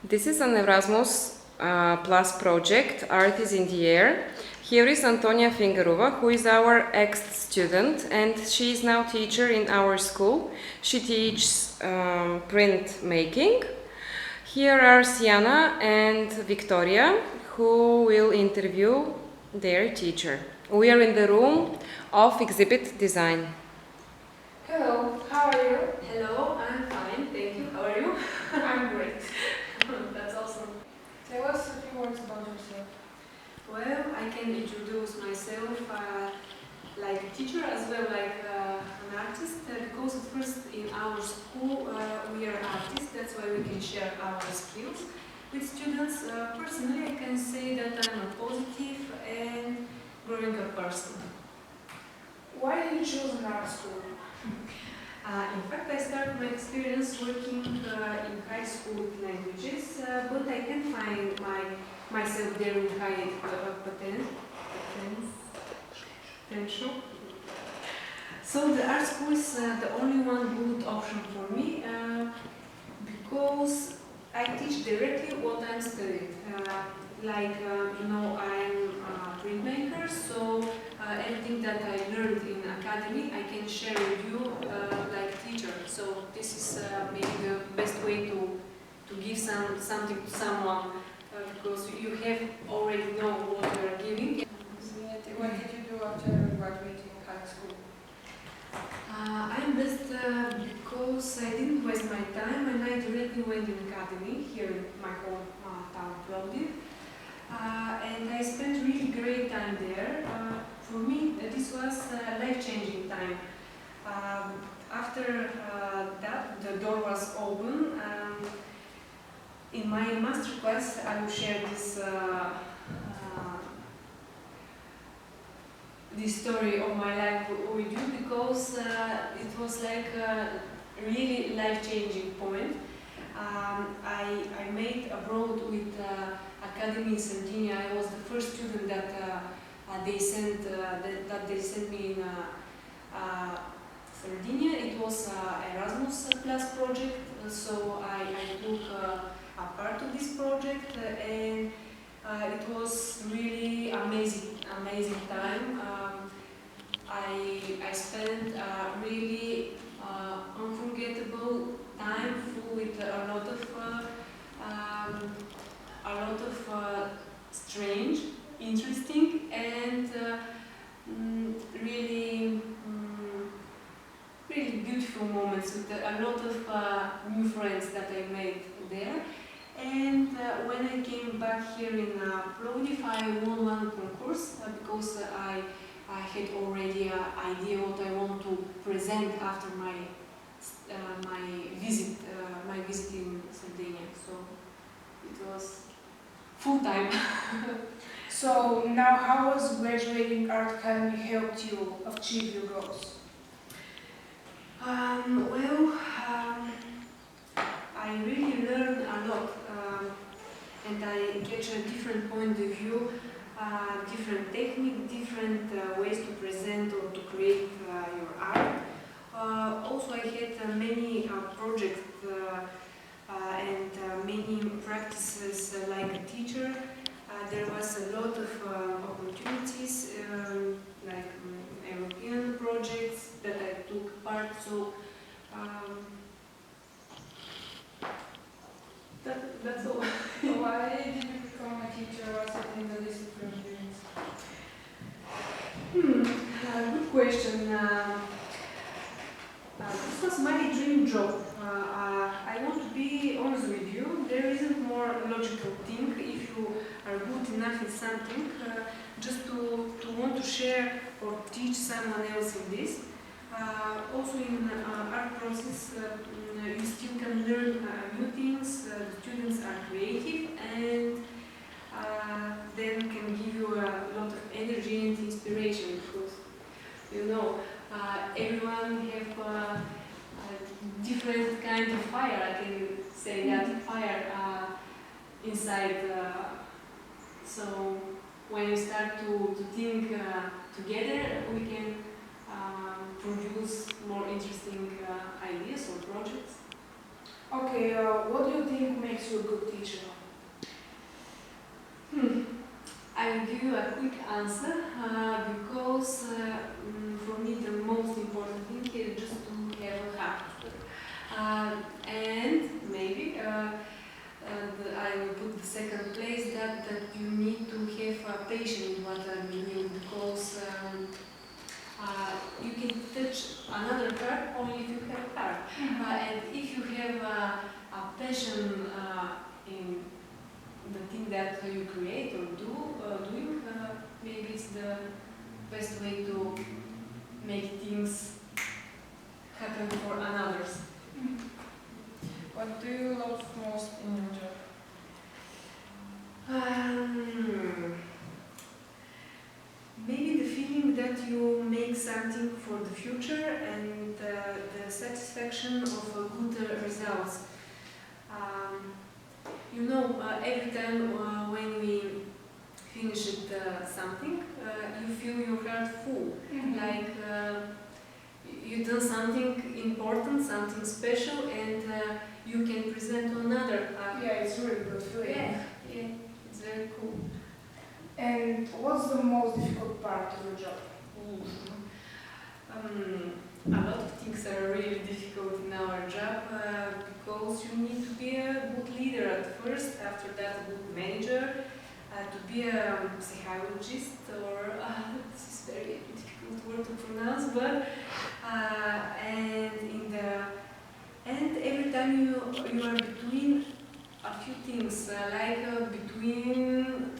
This is an Erasmus Plus project, Art is in the Air. Here is Антония Фингарова, who is our ex-student, and she is now teacher in our school. She teaches print making. Here are Siana and Victoria, who will interview their teacher. We are in the room of exhibit design. Hello, how are you? Hello, I'm fine, thank you. How are you? I'm great. That's awesome. Tell us a few words about yourself. Well, I can introduce myself like a teacher as well like an artist because at first in our school we are artists, that's why we can share our skills with students. Personally, I can say that I'm a positive and growing up person. Why did you choose an art school? In fact, I started my experience working in high school with languages, but I can find myself there in high potential. So the art school is the only one good option for me because I teach directly what I'm studying. I'm a printmaker, so everything that I learned in academy I can share with you like teacher. So this is maybe the best way to give something to someone because you have already know what you are giving. What did you do after graduating high school? I'm blessed because I didn't waste my time and I directly went in academy here in my hometown, Plovdiv. And I spent really great time there. For me, this was a life-changing time. After that, the door was open. In my master class, I will share this story of my life with you because it was like a really life-changing point. I made abroad with Academy in Sardinia. I was the first student that they sent me in Sardinia. It was Erasmus Plus project, so I took a part of this project, and it was really amazing time. I spent really unforgettable time full with a lot of strange, interesting, and really beautiful moments with a lot of new friends that I made there. And when I came back here in Plovdiv, I won one concourse because I had already an idea what I want to present after my visit in Sardinia. So it was full time. So now, how has graduating art academy helped you achieve your goals? I really learned a lot, and I get a different point of view, different technique, different ways to present or to create your art. Also, I had many projects and many practices like a teacher. There was a lot of opportunities, like European projects that I took part. So that's all. Why did you become a teacher? What's in the discipline units? Good question. This was my dream job. I want to be honest with you. There isn't more logical thing if you are good enough in something, just to want to share or teach someone else in this. Also in art process, you still can learn new things. The students are creative and then can give you a lot of energy and inspiration because everyone have different kind of fire. I can say that fire inside. So when you start to think together, we can produce more interesting ideas or projects. Okay, what do you think makes you a good teacher? will give you a quick answer because for me the most important thing is just to have a character. And maybe I will put the second place that you need to have patience in what I'm doing because you can touch another card only if you have a card. And if you have a passion in the thing that you create or doing, maybe it's the best way to make things happen for others. What do you love most in your job? Maybe the feeling that you make something for the future and the satisfaction of good results. Every time when we finish something, you feel your heart full. Like you done something important, something special, and you can present to another. Yeah, it's really good feeling. Yeah, it's very cool. And what's the most difficult part of your job? A lot of things are really difficult in our job because you need to be a good leader at first, after that a good manager, to be a psychologist, or this is very difficult word to pronounce, but and every time you are between a few things, between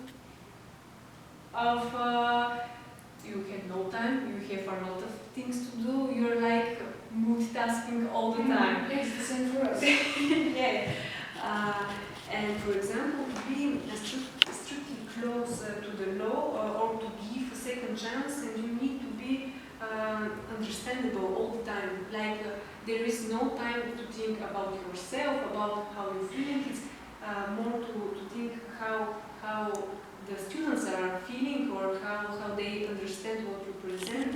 you have no time, you have a lot of things to do, you're like multitasking all the time. It's the same for us. Yeah. And for example, being strictly close to the law or to give a second chance, and you need to be understandable all the time. Like there is no time to think about yourself, about how you're feeling. It's more to think how the students are feeling or how they understand what you present.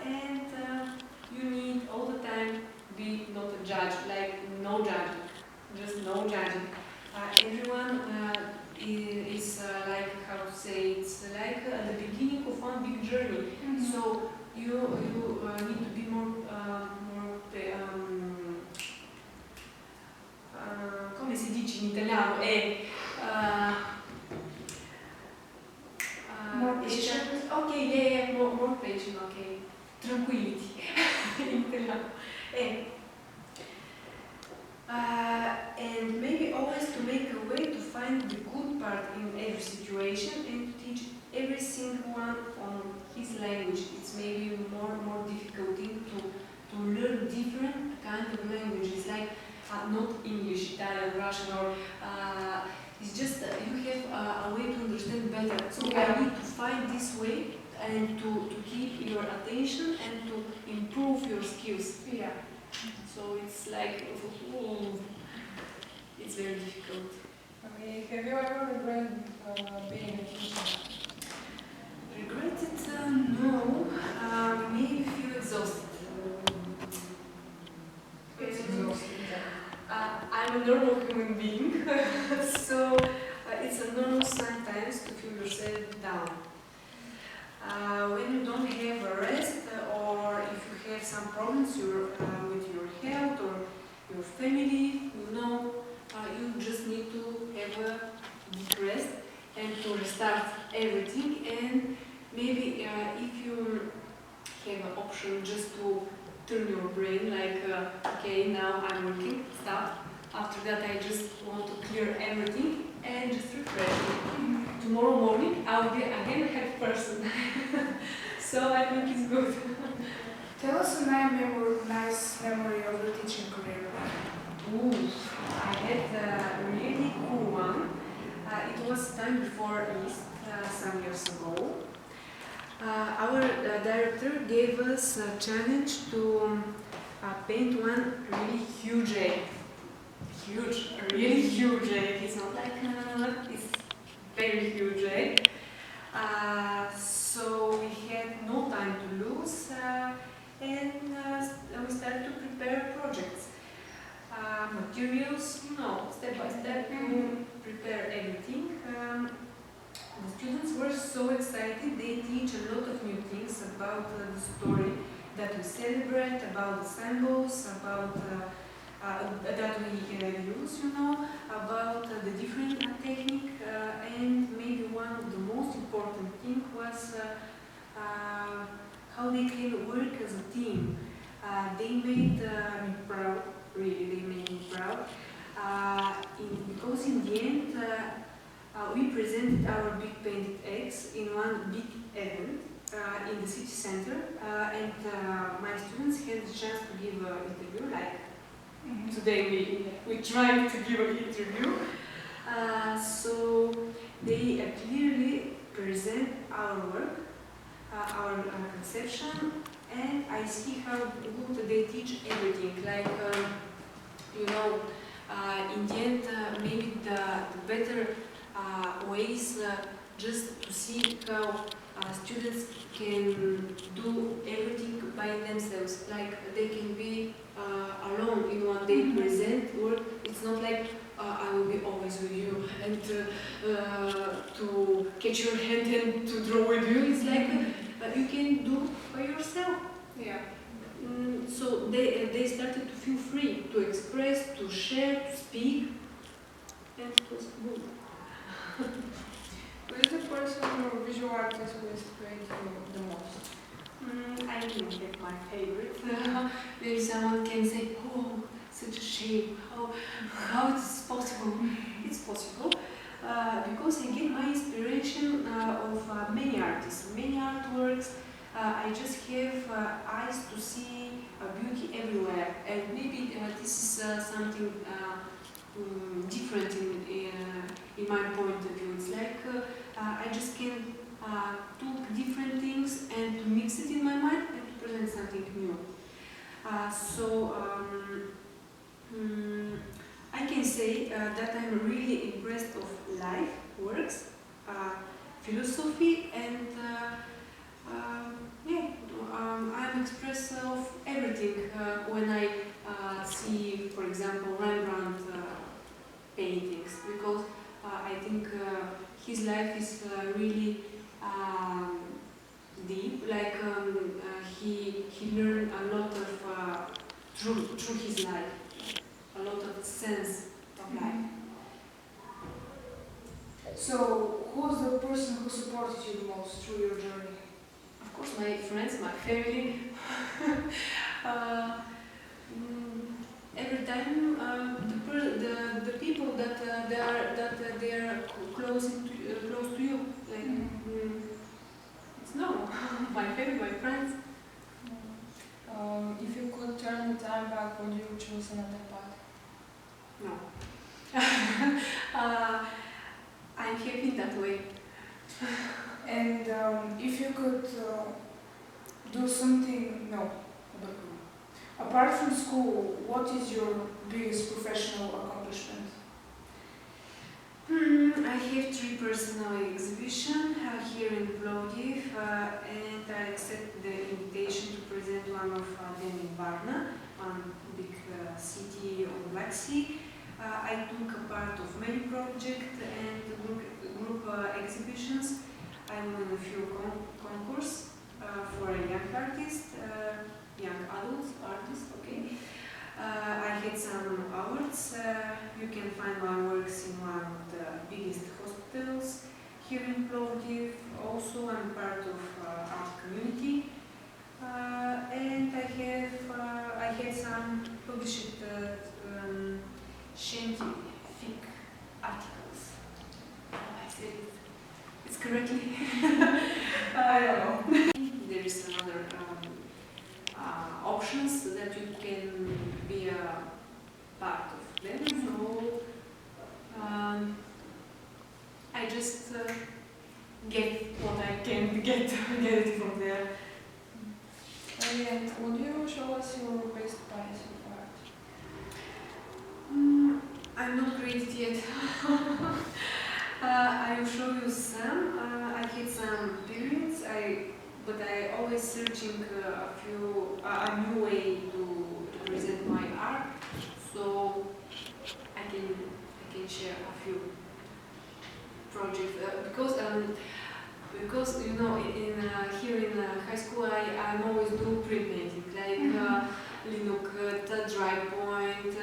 And you need all the time be not a judge, like no judging, just no judging. Everyone is like, how to say, it's like at the beginning of one big journey. So you need to be more come si dice in italiano? More patient? Okay, more patient, okay. Tranquility. In italiano. And maybe always to make a way to find the good part in every situation and to teach every single one on his language. It's maybe more difficult thing to learn different kind of languages, like not English, Italian, Russian, or it's just you have a way to understand better. So I need to find this way and to keep your attention and to improve your skills. Yeah. So it's like, it's very difficult. Okay, have you ever regretted being a teacher? Regretted? No. Maybe feel exhausted. It's exhausting. I'm a normal human being, so it's a normal sometimes to feel yourself down. When you don't have a rest, or if you have some problems with your health or your family, you just need to have a deep rest and to restart everything. And maybe if you have an option just to turn your brain, like, okay, now I'm working, stop. After that, I just want to clear everything and just refresh. Tomorrow morning, I'll be again a happy person. So I think it's good. Tell us a nice memory of your teaching career. Ooh, I had a really cool one. It was time before East, some years ago. Our director gave us a challenge to paint one really huge egg. A really huge egg. It's not like it's very huge egg. So we had no time to lose, and we started to prepare projects. Materials, step by step, we prepare everything. The students were so excited. They teach a lot of new things about the story that we celebrate, about the symbols, about that we use, you know, about the different technique, and maybe one of the most important thing was how they can work as a team. They made me proud, really, they made me proud, because in the end we presented our big painted eggs in one big event in the city center, and my students had the chance to give an interview, like today we tried to give an interview. So they clearly present our work, our conception, and I see how good they teach everything. Like, you know, in the end, maybe the better ways just to see how students can do everything by themselves. Like they can be alone in one day, present work. It's not like I will be always with you and to catch your hand and to draw with you. It's like you can do by yourself. Yeah. So they started to feel free to express, to share, to speak, and it was good. Who is the person or visual artist who inspired you the most? I don't have my favorite. Maybe someone can say, oh, such a shame, how it's possible. It's possible because I get my inspiration of many artists, many artworks. I just have eyes to see beauty everywhere, and maybe this is something different in my point of view. It's like I just can took different things and to mix it in my mind and to present something new. I can say that I'm really impressed of life, works, philosophy, and I'm expressed of everything when I see, for example, Rembrandt paintings, because I think his life is really deep. Like he learned a lot of through his life, a lot of sense of life. So, who's the person who supported you the most through your journey? Of course, my friends, my family. Every time the people that they are close to you, like it's normal. My family, my friends. If you could turn the time back, would you choose another path? No. I'm happy that way. And if you could do something, apart from school, what is your biggest professional accomplishment? I have 3 personal exhibitions here in Plovdiv, and I accept the invitation to present one of them in Varna, one big city on Black Sea. I took a part of many projects and group exhibitions. I won a few concourses for a young artist, young adult artist, okay. I had some awards. You can find my works in one of the biggest hospitals here in Plovdiv. Also, I'm part of art community, and I had some published scientific articles. I said it's correctly. I don't know. There is another options that you can be a part of them. So I just get what I can get it from there. And would you show us your best piece of art? I'm not great yet. I will show you some. I had some periods, but I always searching a new way to present my art. So I can share a few project because you know here in high school I'm always do printmaking like linokът, dry point,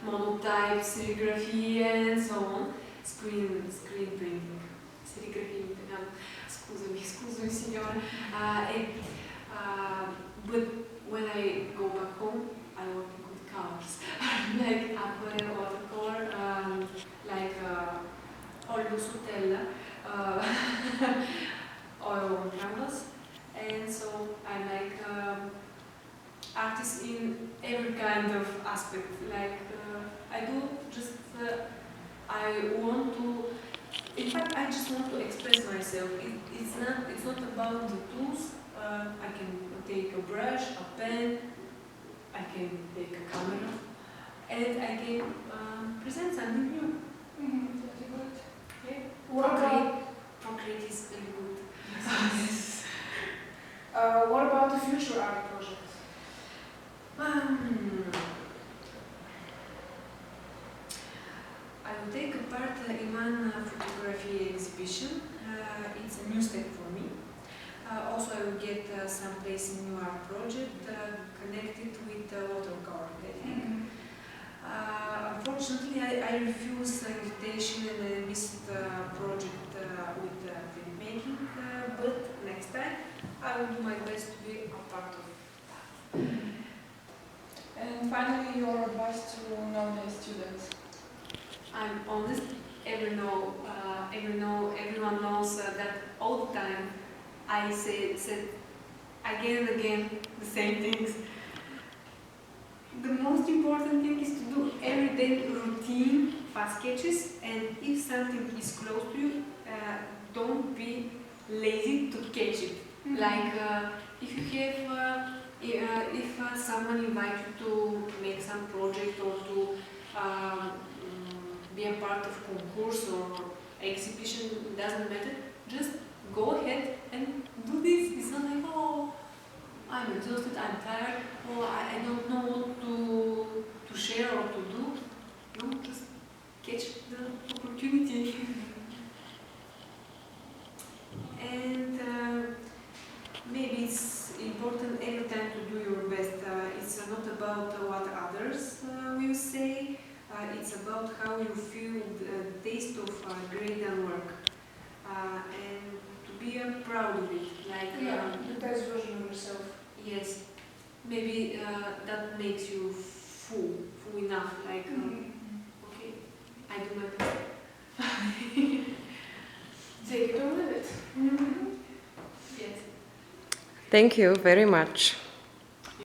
monotype, serigraphy and so on. Screen printing. Serigraphy, scusami signora. But when I go back home, I work with colors. Like aquarelle, watercolor, like olio su tela, oil on canvas. And so I like artists in every kind of aspect. Like I do just, I want to, in fact I just want to express myself. It's not about the tools. I can take a brush, a pen, I can take a camera, and I can present something new. Very good. Yeah. Procreate is very good. Yes. What about the future art projects? I will take a part in one photography exhibition. It's a new step for me. Also, I will get some place in new art project connected with watercolor technique. Unfortunately, I refused the invitation and I missed the project with printmaking, but next time I will do my best to be a part of that. And finally, your advice to nowadays students? I'm honest. Everyone knows that all the time I said again and again the same things. The most important thing is to do everyday routine fast sketches, and if something is close to you, don't be lazy to catch it. Like if you have, if someone invites you to make some project or to be a part of concourse or exhibition, it doesn't matter. Just go ahead and do this. It's not like, oh, I'm exhausted, I'm tired, or I don't know what to share or to do. No, just catch the opportunity. And maybe it's important every time to do your best. It's not about what others will say. It's about how you feel the taste of great done work. And to be proud of it. Like, the best version of yourself. Yes. Maybe that makes you full enough. Like, okay, I do my best. Take it or leave it. Yes. Thank you very much.